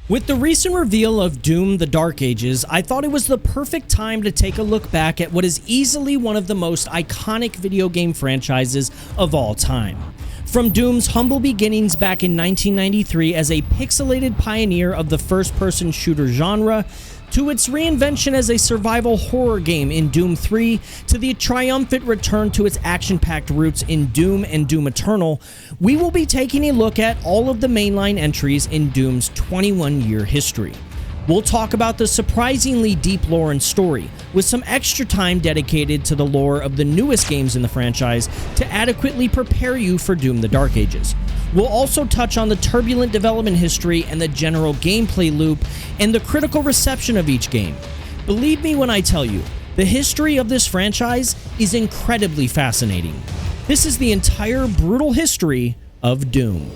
With the recent reveal of Doom: The Dark Ages, I thought it was the perfect time to take a look back at what is easily one of the most iconic video game franchises of all time. From Doom's humble beginnings back in 1993 as a pixelated pioneer of the first-person shooter genre, to its reinvention as a survival horror game in Doom 3, to the triumphant return to its action-packed roots in Doom and Doom Eternal, we will be taking a look at all of the mainline entries in Doom's 21-year history. We'll talk about the surprisingly deep lore and story, with some extra time dedicated to the lore of the newest games in the franchise to adequately prepare you for Doom: The Dark Ages. We'll also touch on the turbulent development history and the general gameplay loop and the critical reception of each game. Believe me when I tell you, the history of this franchise is incredibly fascinating. This is the entire brutal history of Doom.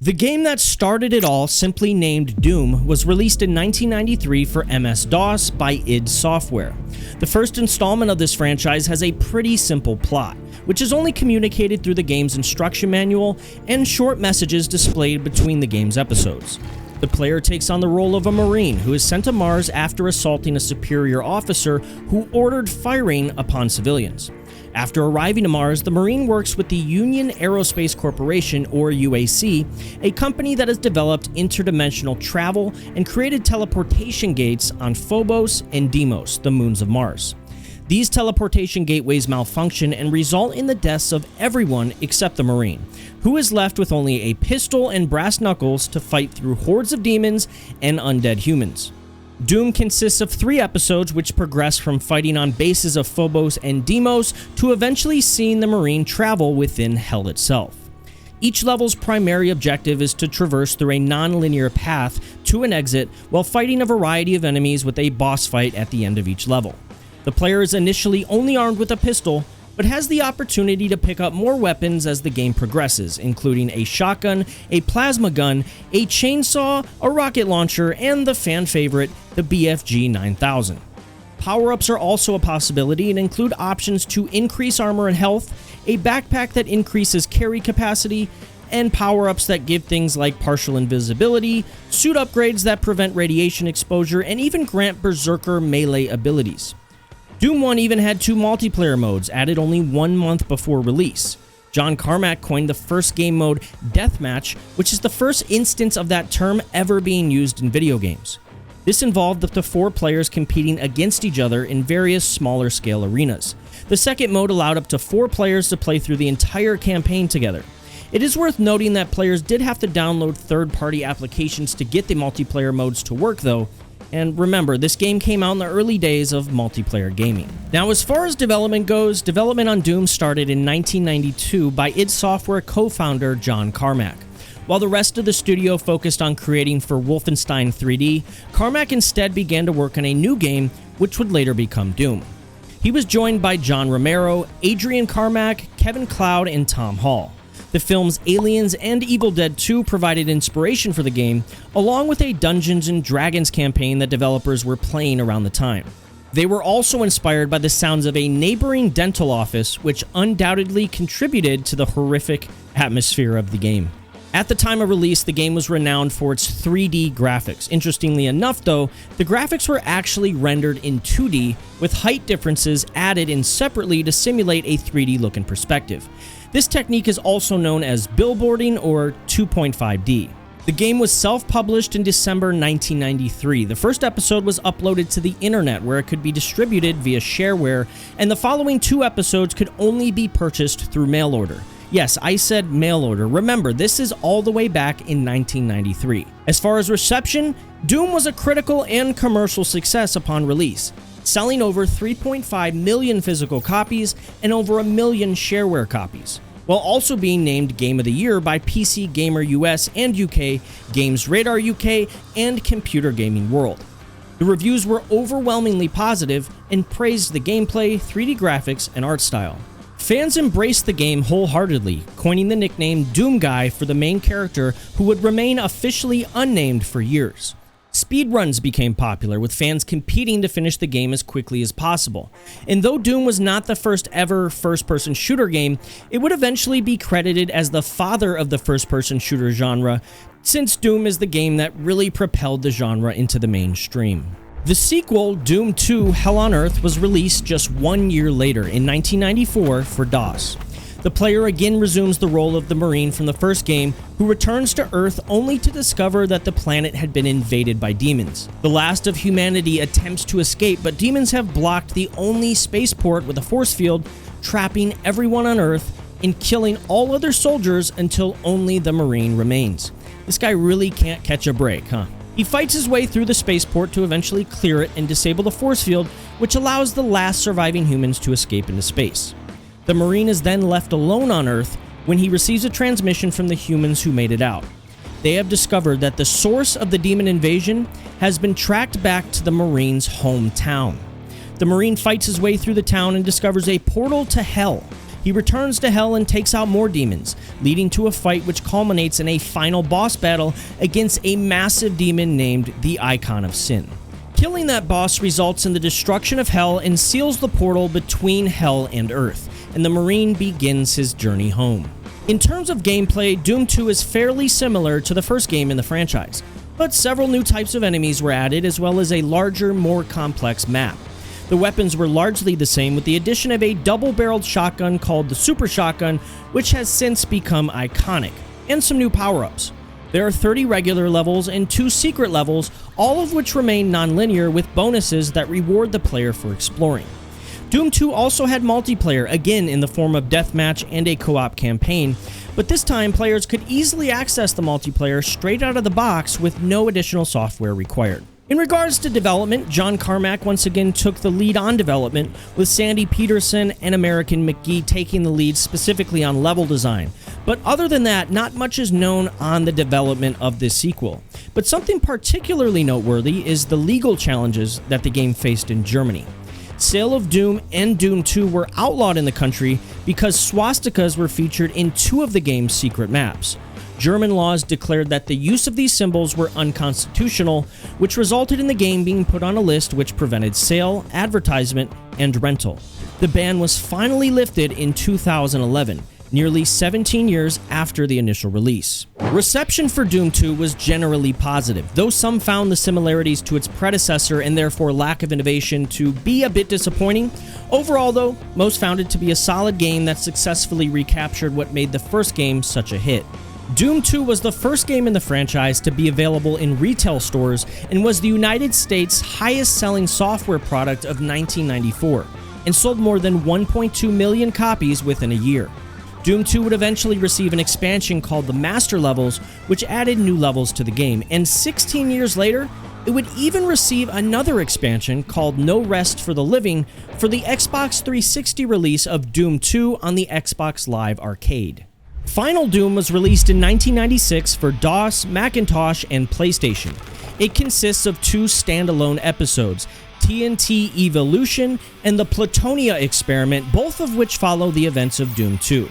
The game that started it all, simply named Doom, was released in 1993 for MS-DOS by id Software. The first installment of this franchise has a pretty simple plot, which is only communicated through the game's instruction manual and short messages displayed between the game's episodes. The player takes on the role of a Marine who is sent to Mars after assaulting a superior officer who ordered firing upon civilians. After arriving to Mars, the Marine works with the Union Aerospace Corporation, or UAC, a company that has developed interdimensional travel and created teleportation gates on Phobos and Deimos, the moons of Mars. These teleportation gateways malfunction and result in the deaths of everyone except the Marine, who is left with only a pistol and brass knuckles to fight through hordes of demons and undead humans. Doom consists of 3 episodes which progress from fighting on bases of Phobos and Deimos to eventually seeing the Marine travel within Hell itself. Each level's primary objective is to traverse through a non-linear path to an exit while fighting a variety of enemies with a boss fight at the end of each level. The player is initially only armed with a pistol, but has the opportunity to pick up more weapons as the game progresses, including a shotgun, a plasma gun, a chainsaw, a rocket launcher, and the fan favorite, the BFG 9000. Power-ups are also a possibility and include options to increase armor and health, a backpack that increases carry capacity, and power-ups that give things like partial invisibility, suit upgrades that prevent radiation exposure, and even grant berserker melee abilities. Doom 1 even had 2 multiplayer modes, added only 1 month before release. John Carmack coined the first game mode Deathmatch, which is the first instance of that term ever being used in video games. This involved up to 4 players competing against each other in various smaller scale arenas. The second mode allowed up to 4 players to play through the entire campaign together. It is worth noting that players did have to download third-party applications to get the multiplayer modes to work though, and remember, this game came out in the early days of multiplayer gaming. Now, as far as development goes, development on Doom started in 1992 by id Software co-founder John Carmack. While the rest of the studio focused on creating for Wolfenstein 3D, Carmack instead began to work on a new game, which would later become Doom. He was joined by John Romero, Adrian Carmack, Kevin Cloud, and Tom Hall. The films Aliens and Evil Dead 2 provided inspiration for the game, along with a Dungeons & Dragons campaign that developers were playing around the time. They were also inspired by the sounds of a neighboring dental office, which undoubtedly contributed to the horrific atmosphere of the game. At the time of release, the game was renowned for its 3D graphics. Interestingly enough, though, the graphics were actually rendered in 2D, with height differences added in separately to simulate a 3D look and perspective. This technique is also known as billboarding or 2.5D. The game was self-published in December 1993. The first episode was uploaded to the internet where it could be distributed via shareware, and the following 2 episodes could only be purchased through mail order. Yes, I said mail order. Remember, this is all the way back in 1993. As far as reception, Doom was a critical and commercial success upon release, selling over 3.5 million physical copies and over 1 million shareware copies, while also being named Game of the Year by PC Gamer US and UK, Games Radar UK, and Computer Gaming World. The reviews were overwhelmingly positive and praised the gameplay, 3D graphics, and art style. Fans embraced the game wholeheartedly, coining the nickname Doom Guy for the main character, who would remain officially unnamed for years. Speedruns became popular, with fans competing to finish the game as quickly as possible. And though Doom was not the first ever first-person shooter game, it would eventually be credited as the father of the first-person shooter genre, since Doom is the game that really propelled the genre into the mainstream. The sequel, Doom 2: Hell on Earth, was released just 1 year later in 1994 for DOS. The player again resumes the role of the Marine from the first game, who returns to Earth only to discover that the planet had been invaded by demons. The last of humanity attempts to escape, but demons have blocked the only spaceport with a force field, trapping everyone on Earth and killing all other soldiers until only the Marine remains. This guy really can't catch a break, huh? He fights his way through the spaceport to eventually clear it and disable the force field, which allows the last surviving humans to escape into space. The Marine is then left alone on Earth when he receives a transmission from the humans who made it out. They have discovered that the source of the demon invasion has been tracked back to the Marine's hometown. The Marine fights his way through the town and discovers a portal to Hell. He returns to Hell and takes out more demons, leading to a fight which culminates in a final boss battle against a massive demon named the Icon of Sin. Killing that boss results in the destruction of Hell and seals the portal between Hell and Earth, and the Marine begins his journey home. In terms of gameplay, Doom 2 is fairly similar to the first game in the franchise, but several new types of enemies were added, as well as a larger, more complex map. The weapons were largely the same, with the addition of a double-barreled shotgun called the Super Shotgun, which has since become iconic, and some new power-ups. There are 30 regular levels and 2 secret levels, all of which remain non-linear, with bonuses that reward the player for exploring. Doom 2 also had multiplayer, again in the form of deathmatch and a co-op campaign, but this time players could easily access the multiplayer straight out of the box with no additional software required. In regards to development, John Carmack once again took the lead on development, with Sandy Peterson and American McGee taking the lead specifically on level design. But other than that, not much is known on the development of this sequel. But something particularly noteworthy is the legal challenges that the game faced in Germany. Sale of Doom and Doom 2 were outlawed in the country because swastikas were featured in 2 of the game's secret maps. German laws declared that the use of these symbols were unconstitutional, which resulted in the game being put on a list which prevented sale, advertisement, and rental. The ban was finally lifted in 2011, nearly 17 years after the initial release. Reception for Doom 2 was generally positive, though some found the similarities to its predecessor and therefore lack of innovation to be a bit disappointing. Overall, though, most found it to be a solid game that successfully recaptured what made the first game such a hit. Doom 2 was the first game in the franchise to be available in retail stores and was the United States' highest-selling software product of 1994, and sold more than 1.2 million copies within a year. Doom 2 would eventually receive an expansion called the Master Levels, which added new levels to the game, and 16 years later, it would even receive another expansion called No Rest for the Living for the Xbox 360 release of Doom 2 on the Xbox Live Arcade. Final Doom was released in 1996 for DOS, Macintosh, and PlayStation. It consists of 2 standalone episodes, TNT Evolution and the Plutonia Experiment, both of which follow the events of Doom 2.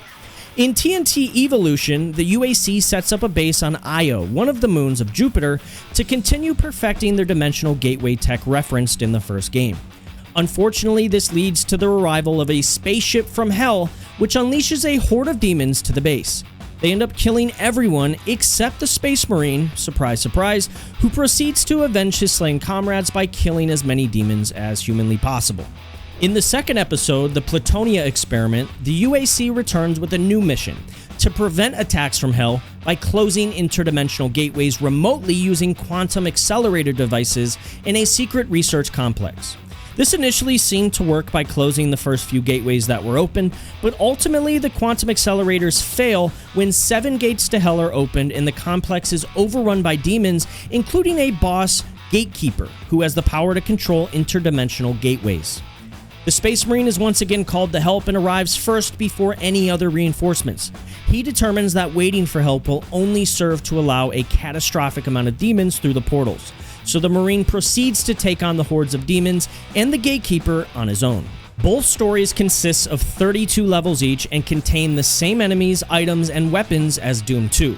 In TNT Evolution, the UAC sets up a base on Io, one of the moons of Jupiter, to continue perfecting their dimensional gateway tech referenced in the first game. Unfortunately, this leads to the arrival of a spaceship from Hell, which unleashes a horde of demons to the base. They end up killing everyone except the Space Marine, surprise surprise, who proceeds to avenge his slain comrades by killing as many demons as humanly possible. In the second episode, the Plutonia Experiment, the UAC returns with a new mission: to prevent attacks from Hell by closing interdimensional gateways remotely using quantum accelerator devices in a secret research complex. This initially seemed to work by closing the first few gateways that were open, but ultimately the quantum accelerators fail when 7 gates to Hell are opened and the complex is overrun by demons, including a boss, Gatekeeper, who has the power to control interdimensional gateways. The Space Marine is once again called to help and arrives first before any other reinforcements. He determines that waiting for help will only serve to allow a catastrophic amount of demons through the portals. So the Marine proceeds to take on the hordes of demons and the Gatekeeper on his own. Both stories consist of 32 levels each and contain the same enemies, items, and weapons as Doom 2.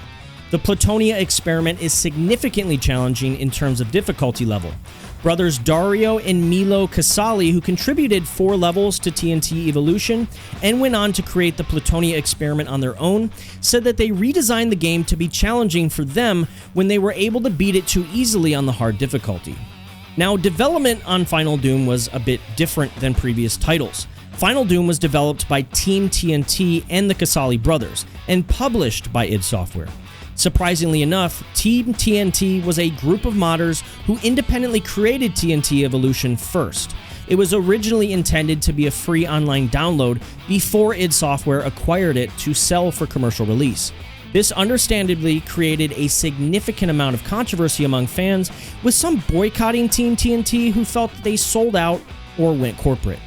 The Plutonia experiment is significantly challenging in terms of difficulty level. Brothers Dario and Milo Casali, who contributed 4 levels to TNT Evolution and went on to create the Plutonia experiment on their own, said that they redesigned the game to be challenging for them when they were able to beat it too easily on the hard difficulty. Now, development on Final Doom was a bit different than previous titles. Final Doom was developed by Team TNT and the Casali brothers, and published by id Software. Surprisingly enough, Team TNT was a group of modders who independently created TNT Evolution first. It was originally intended to be a free online download before id Software acquired it to sell for commercial release. This understandably created a significant amount of controversy among fans, with some boycotting Team TNT who felt that they sold out or went corporate.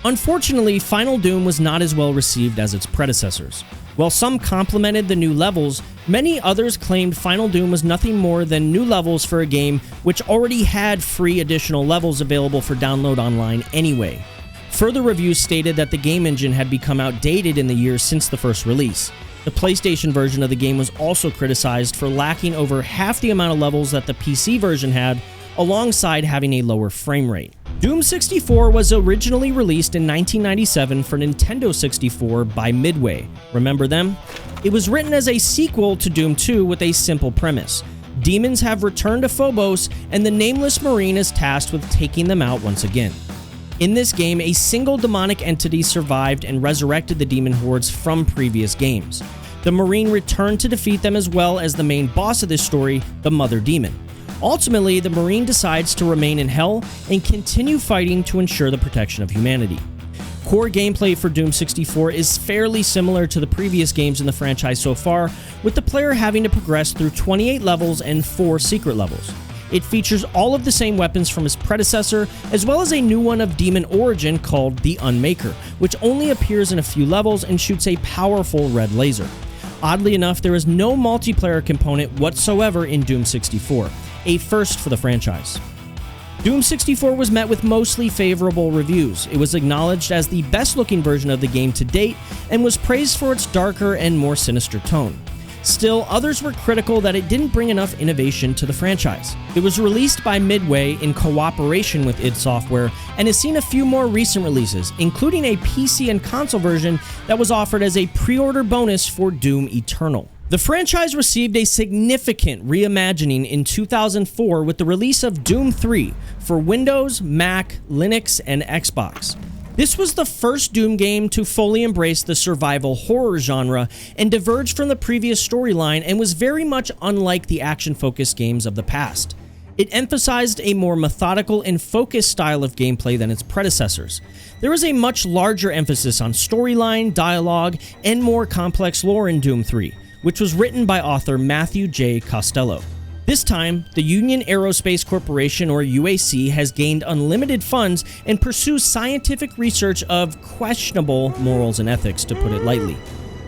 Unfortunately, Final Doom was not as well received as its predecessors. While some complimented the new levels, many others claimed Final Doom was nothing more than new levels for a game which already had free additional levels available for download online anyway. Further reviews stated that the game engine had become outdated in the years since the first release. The PlayStation version of the game was also criticized for lacking over half the amount of levels that the PC version had, alongside having a lower frame rate. Doom 64 was originally released in 1997 for Nintendo 64 by Midway. Remember them? It was written as a sequel to Doom 2 with a simple premise. Demons have returned to Phobos, and the Nameless Marine is tasked with taking them out once again. In this game, a single demonic entity survived and resurrected the demon hordes from previous games. The Marine returned to defeat them, as well as the main boss of this story, the Mother Demon. Ultimately, the Marine decides to remain in Hell and continue fighting to ensure the protection of humanity. Core gameplay for Doom 64 is fairly similar to the previous games in the franchise so far, with the player having to progress through 28 levels and 4 secret levels. It features all of the same weapons from its predecessor, as well as a new one of demon origin called the Unmaker, which only appears in a few levels and shoots a powerful red laser. Oddly enough, there is no multiplayer component whatsoever in Doom 64. A first for the franchise. Doom 64 was met with mostly favorable reviews. It was acknowledged as the best-looking version of the game to date and was praised for its darker and more sinister tone. Still, others were critical that it didn't bring enough innovation to the franchise. It was released by Midway in cooperation with id Software and has seen a few more recent releases, including a PC and console version that was offered as a pre-order bonus for Doom Eternal. The franchise received a significant reimagining in 2004 with the release of Doom 3 for Windows, Mac, Linux, and Xbox. This was the first Doom game to fully embrace the survival horror genre and diverge from the previous storyline, and was very much unlike the action-focused games of the past. It emphasized a more methodical and focused style of gameplay than its predecessors. There is a much larger emphasis on storyline, dialogue, and more complex lore in Doom 3. Which was written by author Matthew J. Costello. This time, the Union Aerospace Corporation, or UAC, has gained unlimited funds and pursues scientific research of questionable morals and ethics, to put it lightly.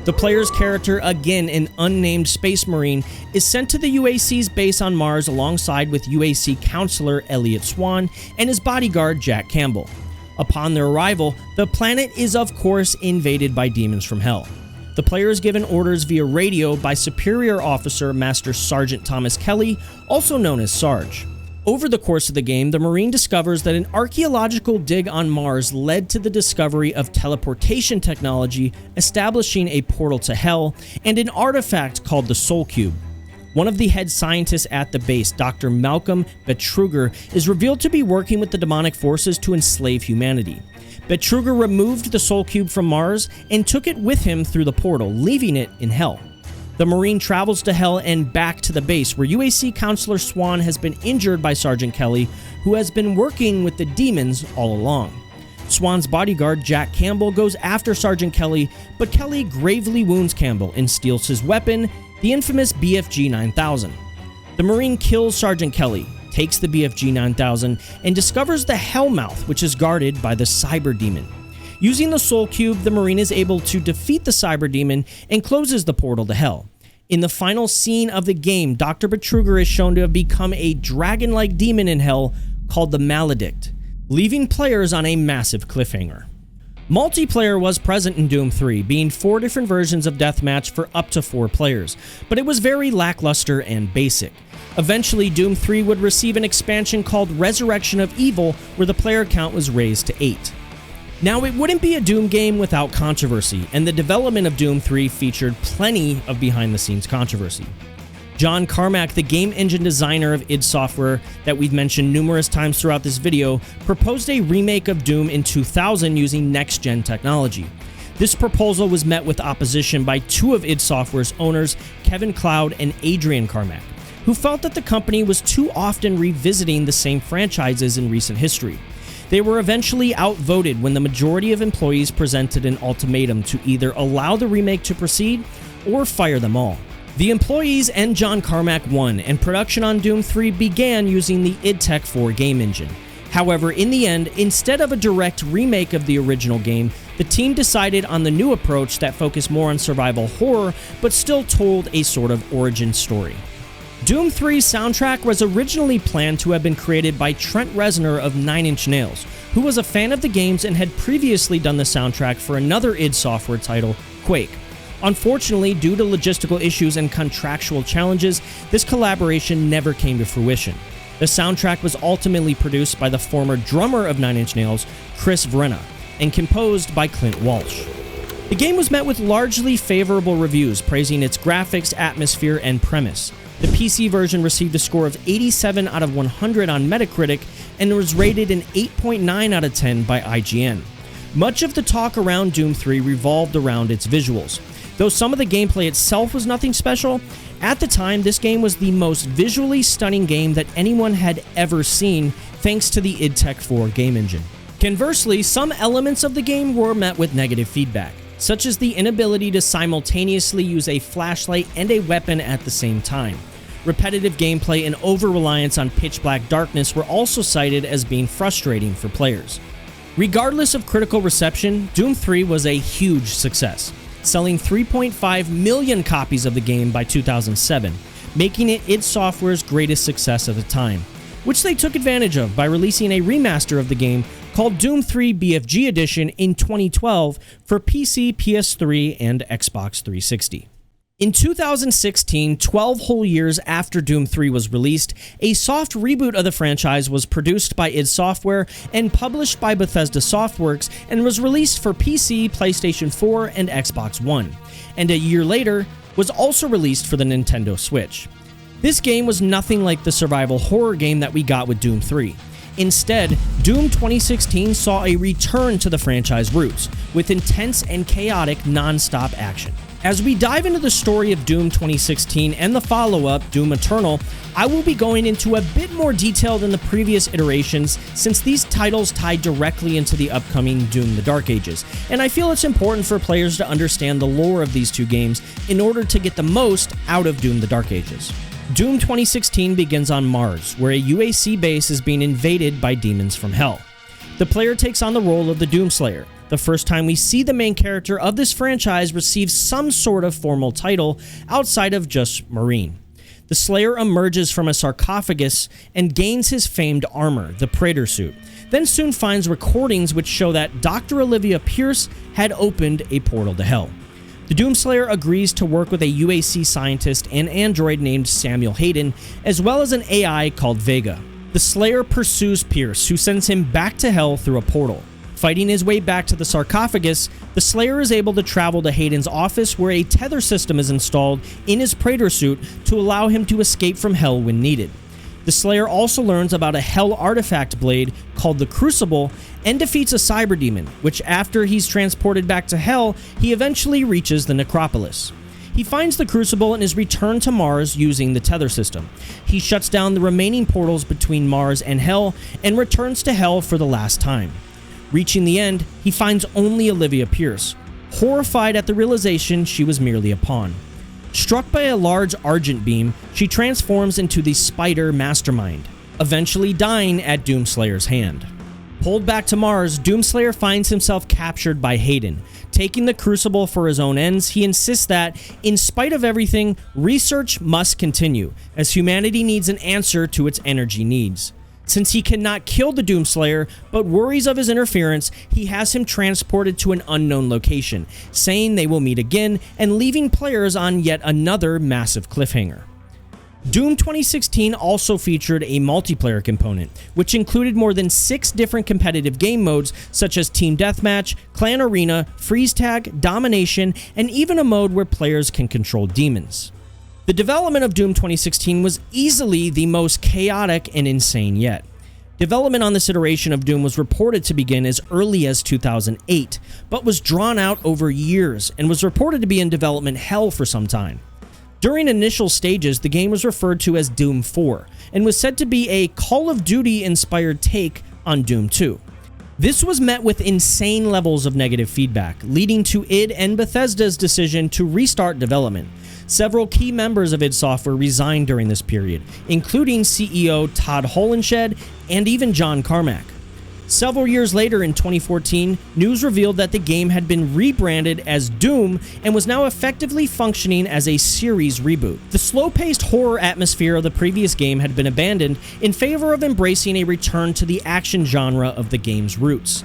The player's character, again an unnamed space marine, is sent to the UAC's base on Mars alongside with UAC counselor Elliot Swan and his bodyguard Jack Campbell. Upon their arrival, the planet is of course invaded by demons from Hell. The player is given orders via radio by Superior Officer Master Sergeant Thomas Kelly, also known as Sarge. Over the course of the game, the Marine discovers that an archaeological dig on Mars led to the discovery of teleportation technology, establishing a portal to Hell, and an artifact called the Soul Cube. One of the head scientists at the base, Dr. Malcolm Betruger, is revealed to be working with the demonic forces to enslave humanity. Betruger removed the Soul Cube from Mars and took it with him through the portal, leaving it in Hell. The Marine travels to Hell and back to the base, where UAC Counselor Swan has been injured by Sergeant Kelly, who has been working with the demons all along. Swan's bodyguard, Jack Campbell, goes after Sergeant Kelly, but Kelly gravely wounds Campbell and steals his weapon, the infamous BFG 9000. The Marine kills Sergeant Kelly, takes the BFG 9000, and discovers the Hellmouth, which is guarded by the Cyber Demon. Using the Soul Cube, the Marine is able to defeat the Cyber Demon and closes the portal to Hell. In the final scene of the game, Dr. Betruger is shown to have become a dragon-like demon in Hell called the Maledict, leaving players on a massive cliffhanger. Multiplayer was present in Doom 3, being 4 different versions of Deathmatch for up to 4 players, but it was very lackluster and basic. Eventually, Doom 3 would receive an expansion called Resurrection of Evil, where the player count was raised to 8. Now, it wouldn't be a Doom game without controversy, and the development of Doom 3 featured plenty of behind-the-scenes controversy. John Carmack, the game engine designer of id Software that we've mentioned numerous times throughout this video, proposed a remake of Doom in 2000 using next-gen technology. This proposal was met with opposition by 2 of id Software's owners, Kevin Cloud and Adrian Carmack, who felt that the company was too often revisiting the same franchises in recent history. They were eventually outvoted when the majority of employees presented an ultimatum to either allow the remake to proceed or fire them all. The employees and John Carmack won, and production on Doom 3 began using the id Tech 4 game engine. However, in the end, instead of a direct remake of the original game, the team decided on the new approach that focused more on survival horror, but still told a sort of origin story. Doom 3's soundtrack was originally planned to have been created by Trent Reznor of 9 Inch Nails, who was a fan of the games and had previously done the soundtrack for another id Software title, Quake. Unfortunately, due to logistical issues and contractual challenges, this collaboration never came to fruition. The soundtrack was ultimately produced by the former drummer of 9 Inch Nails, Chris Vrenna, and composed by Clint Walsh. The game was met with largely favorable reviews, praising its graphics, atmosphere, and premise. The PC version received a score of 87 out of 100 on Metacritic and was rated an 8.9 out of 10 by IGN. Much of the talk around Doom 3 revolved around its visuals. Though some of the gameplay itself was nothing special, at the time this game was the most visually stunning game that anyone had ever seen thanks to the id Tech 4 game engine. Conversely, some elements of the game were met with negative feedback, such as the inability to simultaneously use a flashlight and a weapon at the same time. Repetitive gameplay and over-reliance on pitch-black darkness were also cited as being frustrating for players. Regardless of critical reception, Doom 3 was a huge success, selling 3.5 million copies of the game by 2007, making it id Software's greatest success at the time, which they took advantage of by releasing a remaster of the game called Doom 3 BFG Edition in 2012 for PC, PS3, and Xbox 360. In 2016, 12 whole years after Doom 3 was released, a soft reboot of the franchise was produced by id Software and published by Bethesda Softworks and was released for PC, PlayStation 4, and Xbox One, and a year later was also released for the Nintendo Switch. This game was nothing like the survival horror game that we got with Doom 3. Instead, Doom 2016 saw a return to the franchise roots, with intense and chaotic non-stop action. As we dive into the story of Doom 2016 and the follow-up, Doom Eternal, I will be going into a bit more detail than the previous iterations since these titles tie directly into the upcoming Doom: The Dark Ages, and I feel it's important for players to understand the lore of these two games in order to get the most out of Doom: The Dark Ages. Doom 2016 begins on Mars, where a UAC base is being invaded by demons from Hell. The player takes on the role of the Doomslayer, the first time we see the main character of this franchise receive some sort of formal title outside of just Marine. The Slayer emerges from a sarcophagus and gains his famed armor, the Praetor suit, then soon finds recordings which show that Dr. Olivia Pierce had opened a portal to Hell. The Doomslayer agrees to work with a UAC scientist and android named Samuel Hayden, as well as an AI called Vega. The Slayer pursues Pierce, who sends him back to Hell through a portal. Fighting his way back to the sarcophagus, the Slayer is able to travel to Hayden's office where a tether system is installed in his Praetor suit to allow him to escape from Hell when needed. The Slayer also learns about a Hell artifact blade called the Crucible and defeats a cyber demon, which after he's transported back to Hell, he eventually reaches the Necropolis. He finds the Crucible and is returned to Mars using the tether system. He shuts down the remaining portals between Mars and Hell and returns to Hell for the last time. Reaching the end, he finds only Olivia Pierce, horrified at the realization she was merely a pawn. Struck by a large Argent beam, she transforms into the Spider Mastermind, eventually dying at Doomslayer's hand. Pulled back to Mars, Doomslayer finds himself captured by Hayden. Taking the Crucible for his own ends, he insists that, in spite of everything, research must continue, as humanity needs an answer to its energy needs. Since he cannot kill the Doomslayer, but worries of his interference, he has him transported to an unknown location, saying they will meet again and leaving players on yet another massive cliffhanger. Doom 2016 also featured a multiplayer component, which included more than 6 different competitive game modes such as Team Deathmatch, Clan Arena, Freeze Tag, Domination, and even a mode where players can control demons. The development of Doom 2016 was easily the most chaotic and insane yet. Development on this iteration of Doom was reported to begin as early as 2008, but was drawn out over years and was reported to be in development hell for some time. During initial stages, the game was referred to as Doom 4 and was said to be a Call of Duty-inspired take on Doom 2. This was met with insane levels of negative feedback, leading to id and Bethesda's decision to restart development. Several key members of id Software resigned during this period, including CEO Todd Holenshed and even John Carmack. Several years later in 2014, news revealed that the game had been rebranded as Doom and was now effectively functioning as a series reboot. The slow-paced horror atmosphere of the previous game had been abandoned in favor of embracing a return to the action genre of the game's roots.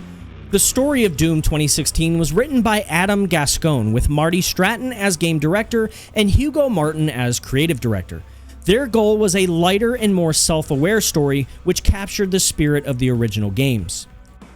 The story of Doom 2016 was written by Adam Gascon, with Marty Stratton as game director and Hugo Martin as creative director. Their goal was a lighter and more self-aware story which captured the spirit of the original games.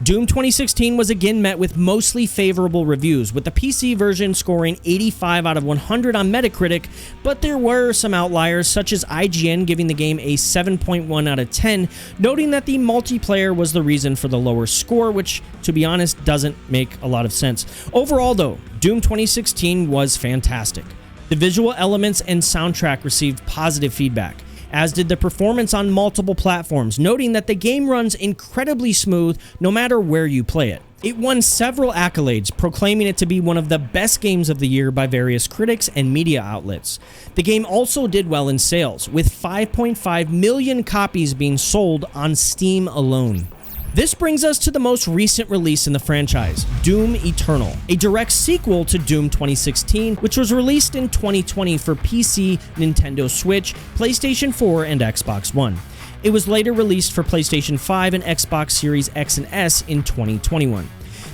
Doom 2016 was again met with mostly favorable reviews, with the PC version scoring 85 out of 100 on Metacritic, but there were some outliers such as IGN giving the game a 7.1 out of 10, noting that the multiplayer was the reason for the lower score, which, to be honest, doesn't make a lot of sense. Overall though, Doom 2016 was fantastic. The visual elements and soundtrack received positive feedback, as did the performance on multiple platforms, noting that the game runs incredibly smooth no matter where you play it. It won several accolades, proclaiming it to be one of the best games of the year by various critics and media outlets. The game also did well in sales, with 5.5 million copies being sold on Steam alone. This brings us to the most recent release in the franchise, Doom Eternal, a direct sequel to Doom 2016, which was released in 2020 for PC, Nintendo Switch, PlayStation 4, and Xbox One. It was later released for PlayStation 5 and Xbox Series X and S in 2021.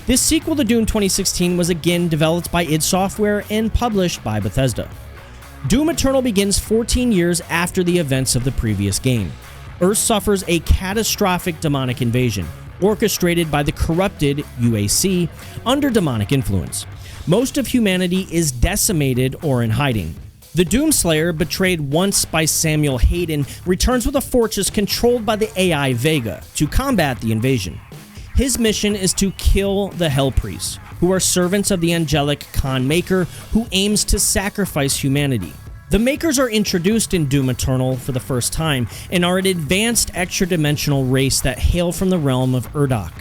This sequel to Doom 2016 was again developed by id Software and published by Bethesda. Doom Eternal begins 14 years after the events of the previous game. Earth suffers a catastrophic demonic invasion, orchestrated by the corrupted UAC under demonic influence. Most of humanity is decimated or in hiding. The Doomslayer, betrayed once by Samuel Hayden, returns with a fortress controlled by the AI Vega to combat the invasion. His mission is to kill the Hell Priests, who are servants of the angelic Khan Maker, who aims to sacrifice humanity. The Makers are introduced in Doom Eternal for the first time and are an advanced extra-dimensional race that hail from the realm of Urdok.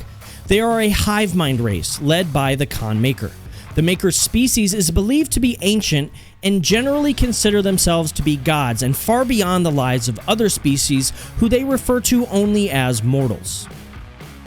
They are a hive mind race led by the Khan Maker. The Maker's species is believed to be ancient and generally consider themselves to be gods and far beyond the lives of other species who they refer to only as mortals.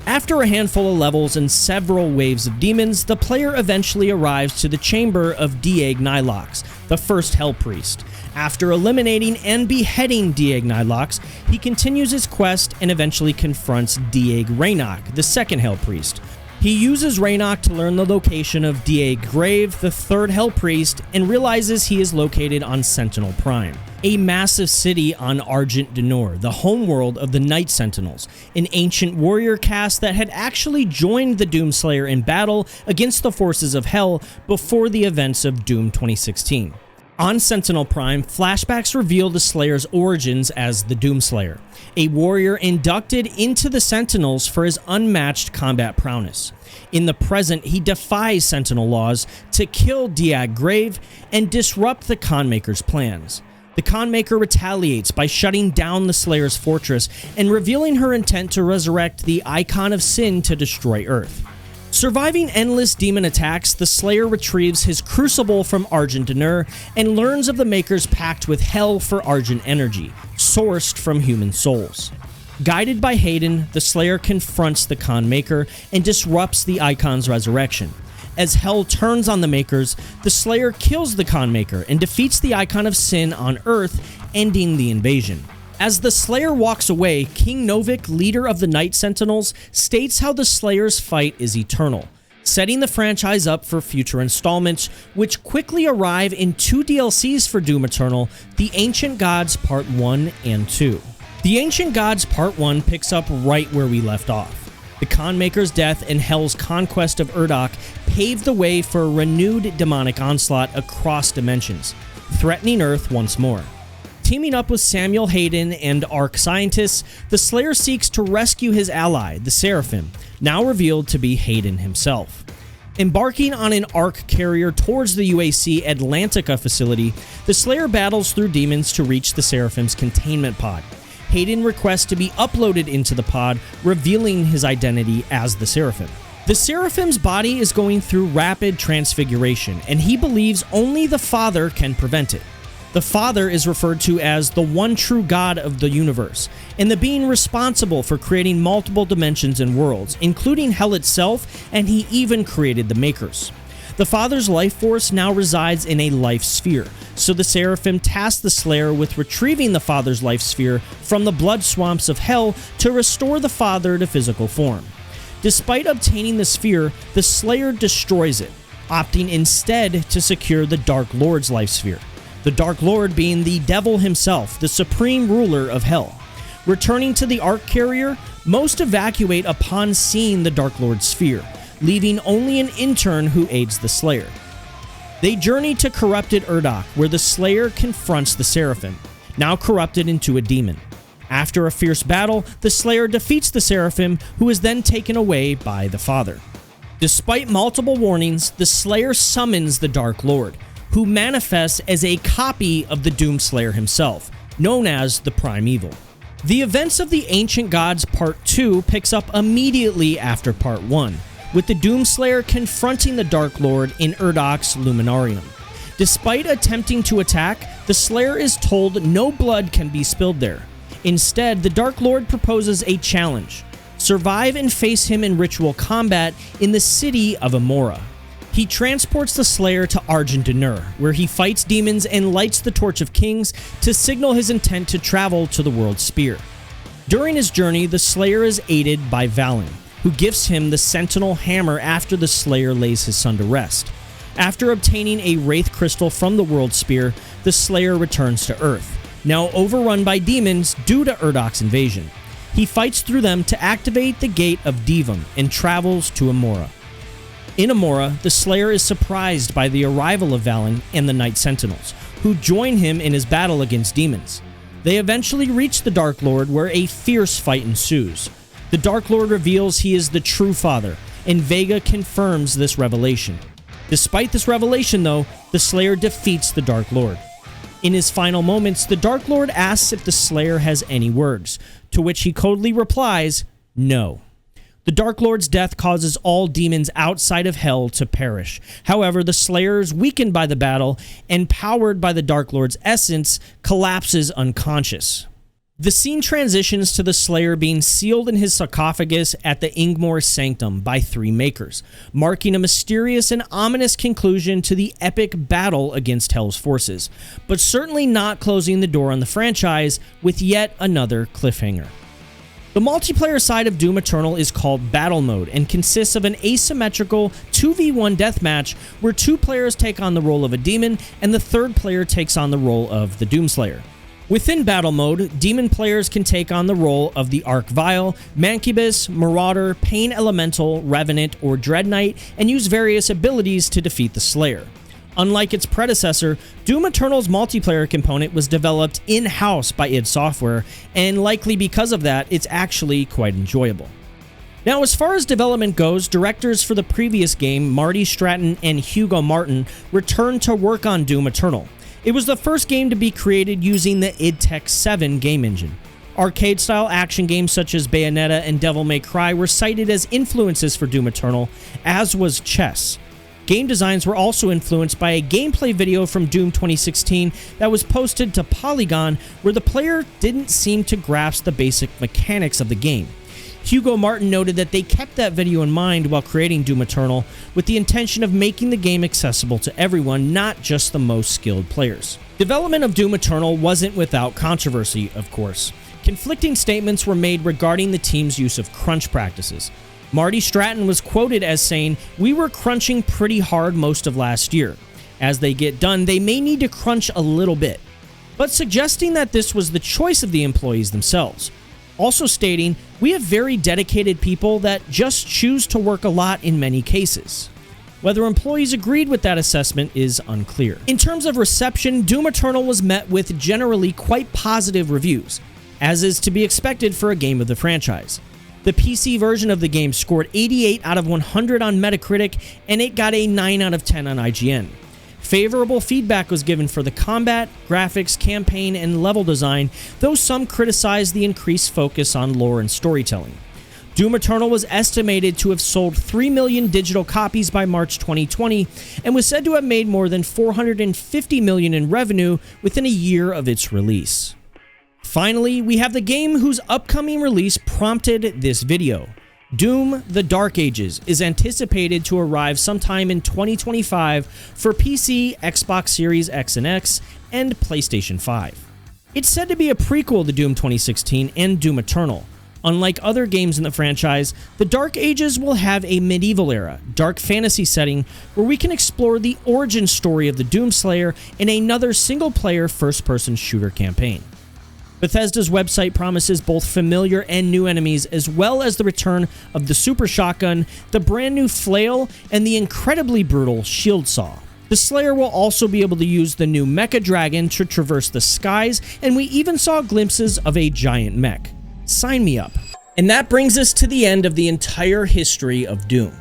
After a handful of levels and several waves of demons, the player eventually arrives to the chamber of Dieg Nilox, the first Hell Priest. After eliminating and beheading Dieg Nilox, he continues his quest and eventually confronts Dieg Raynok, the second Hell Priest. He uses Raynok to learn the location of Dieg Grave, the third Hell Priest, and realizes he is located on Sentinel Prime, a massive city on Argent Denor, the homeworld of the Night Sentinels, an ancient warrior caste that had actually joined the Doomslayer in battle against the forces of Hell before the events of Doom 2016. On Sentinel Prime, flashbacks reveal the Slayer's origins as the Doomslayer, a warrior inducted into the Sentinels for his unmatched combat prowess. In the present, he defies Sentinel laws to kill Dieg Grave and disrupt the Khanmaker's plans. The Khanmaker retaliates by shutting down the Slayer's fortress and revealing her intent to resurrect the Icon of Sin to destroy Earth. Surviving endless demon attacks, the Slayer retrieves his crucible from Argent Denor and learns of the Maker's pact with Hell for Argent energy, sourced from human souls. Guided by Hayden, the Slayer confronts the Khan Maker and disrupts the Icon's resurrection. As Hell turns on the Makers, the Slayer kills the Khan Maker and defeats the Icon of Sin on Earth, ending the invasion. As the Slayer walks away, King Novik, leader of the Night Sentinels, states how the Slayer's fight is eternal, setting the franchise up for future installments, which quickly arrive in 2 DLCs for Doom Eternal, The Ancient Gods Part 1 and 2. The Ancient Gods Part 1 picks up right where we left off. The Khanmaker's death and Hell's conquest of Urdak paved the way for a renewed demonic onslaught across dimensions, threatening Earth once more. Teaming up with Samuel Hayden and Ark scientists, the Slayer seeks to rescue his ally, the Seraphim, now revealed to be Hayden himself. Embarking on an Ark carrier towards the UAC Atlantica facility, the Slayer battles through demons to reach the Seraphim's containment pod. Hayden requests to be uploaded into the pod, revealing his identity as the Seraphim. The Seraphim's body is going through rapid transfiguration, and he believes only the Father can prevent it. The Father is referred to as the one true God of the universe, and the being responsible for creating multiple dimensions and worlds, including Hell itself, and he even created the Makers. The Father's life force now resides in a life sphere, so the Seraphim task the Slayer with retrieving the Father's life sphere from the blood swamps of Hell to restore the Father to physical form. Despite obtaining the sphere, the Slayer destroys it, opting instead to secure the Dark Lord's life sphere. The Dark Lord being the devil himself, the supreme ruler of Hell. Returning to the Ark carrier, most evacuate upon seeing the Dark Lord's sphere, leaving only an intern who aids the Slayer. They journey to corrupted Urdak, where the Slayer confronts the Seraphim, now corrupted into a demon. After a fierce battle, the Slayer defeats the Seraphim, who is then taken away by the Father. Despite multiple warnings, the Slayer summons the Dark Lord, who manifests as a copy of the Doomslayer himself, known as the Primeval. The events of the Ancient Gods Part 2 picks up immediately after Part 1, with the Doomslayer confronting the Dark Lord in Urdak's Luminarium. Despite attempting to attack, the Slayer is told no blood can be spilled there. Instead, the Dark Lord proposes a challenge: survive and face him in ritual combat in the city of Amora. He transports the Slayer to Argent-Denur, where he fights demons and lights the Torch of Kings to signal his intent to travel to the World Spear. During his journey, the Slayer is aided by Valen, who gifts him the Sentinel Hammer after the Slayer lays his son to rest. After obtaining a Wraith Crystal from the World Spear, the Slayer returns to Earth, now overrun by demons due to Urdak's invasion. He fights through them to activate the Gate of Divam and travels to Amora. In Amora, the Slayer is surprised by the arrival of Valen and the Night Sentinels, who join him in his battle against demons. They eventually reach the Dark Lord, where a fierce fight ensues. The Dark Lord reveals he is the true Father, and Vega confirms this revelation. Despite this revelation, though, the Slayer defeats the Dark Lord. In his final moments, the Dark Lord asks if the Slayer has any words, to which he coldly replies, "No." The Dark Lord's death causes all demons outside of Hell to perish. However, the Slayer is weakened by the battle and, powered by the Dark Lord's essence, collapses unconscious. The scene transitions to the Slayer being sealed in his sarcophagus at the Ingmar Sanctum by 3 Makers, marking a mysterious and ominous conclusion to the epic battle against Hell's forces, but certainly not closing the door on the franchise with yet another cliffhanger. The multiplayer side of Doom Eternal is called Battle Mode and consists of an asymmetrical 2v1 deathmatch where 2 players take on the role of a demon and the 3rd player takes on the role of the Doomslayer. Within Battle Mode, demon players can take on the role of the Archvile, Mancubus, Marauder, Pain Elemental, Revenant, or Dread Knight and use various abilities to defeat the Slayer. Unlike its predecessor, Doom Eternal's multiplayer component was developed in-house by id Software, and likely because of that, it's actually quite enjoyable. Now, as far as development goes, directors for the previous game, Marty Stratton and Hugo Martin, returned to work on Doom Eternal. It was the first game to be created using the id Tech 7 game engine. Arcade-style action games such as Bayonetta and Devil May Cry were cited as influences for Doom Eternal, as was chess. Game designs were also influenced by a gameplay video from Doom 2016 that was posted to Polygon, where the player didn't seem to grasp the basic mechanics of the game. Hugo Martin noted that they kept that video in mind while creating Doom Eternal with the intention of making the game accessible to everyone, not just the most skilled players. Development of Doom Eternal wasn't without controversy, of course. Conflicting statements were made regarding the team's use of crunch practices. Marty Stratton was quoted as saying, "We were crunching pretty hard most of last year. As they get done, they may need to crunch a little bit," but suggesting that this was the choice of the employees themselves. Also stating, "We have very dedicated people that just choose to work a lot in many cases." Whether employees agreed with that assessment is unclear. In terms of reception, Doom Eternal was met with generally quite positive reviews, as is to be expected for a game of the franchise. The PC version of the game scored 88 out of 100 on Metacritic, and it got a 9 out of 10 on IGN. Favorable feedback was given for the combat, graphics, campaign, and level design, though some criticized the increased focus on lore and storytelling. Doom Eternal was estimated to have sold 3 million digital copies by March 2020 and was said to have made more than $450 million in revenue within a year of its release. Finally, we have the game whose upcoming release prompted this video. Doom: The Dark Ages is anticipated to arrive sometime in 2025 for PC, Xbox Series X and X, and PlayStation 5. It's said to be a prequel to Doom 2016 and Doom Eternal. Unlike other games in the franchise, The Dark Ages will have a medieval era, dark fantasy setting where we can explore the origin story of the Doomslayer in another single-player first-person shooter campaign. Bethesda's website promises both familiar and new enemies, as well as the return of the Super Shotgun, the brand new Flail, and the incredibly brutal Shield Saw. The Slayer will also be able to use the new Mecha Dragon to traverse the skies, and we even saw glimpses of a giant mech. Sign me up. And that brings us to the end of the entire history of Doom.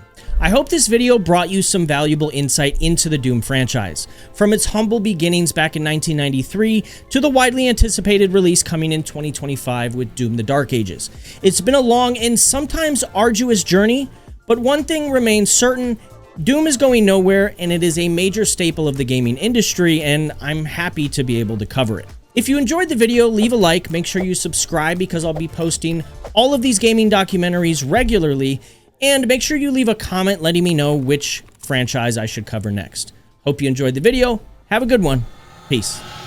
I hope this video brought you some valuable insight into the Doom franchise, from its humble beginnings back in 1993 to the widely anticipated release coming in 2025 with Doom: The Dark Ages. It's been a long and sometimes arduous journey, but one thing remains certain: Doom is going nowhere, and it is a major staple of the gaming industry, and I'm happy to be able to cover it. If you enjoyed the video, leave a like, make sure you subscribe because I'll be posting all of these gaming documentaries regularly, and make sure you leave a comment letting me know which franchise I should cover next. Hope you enjoyed the video. Have a good one. Peace.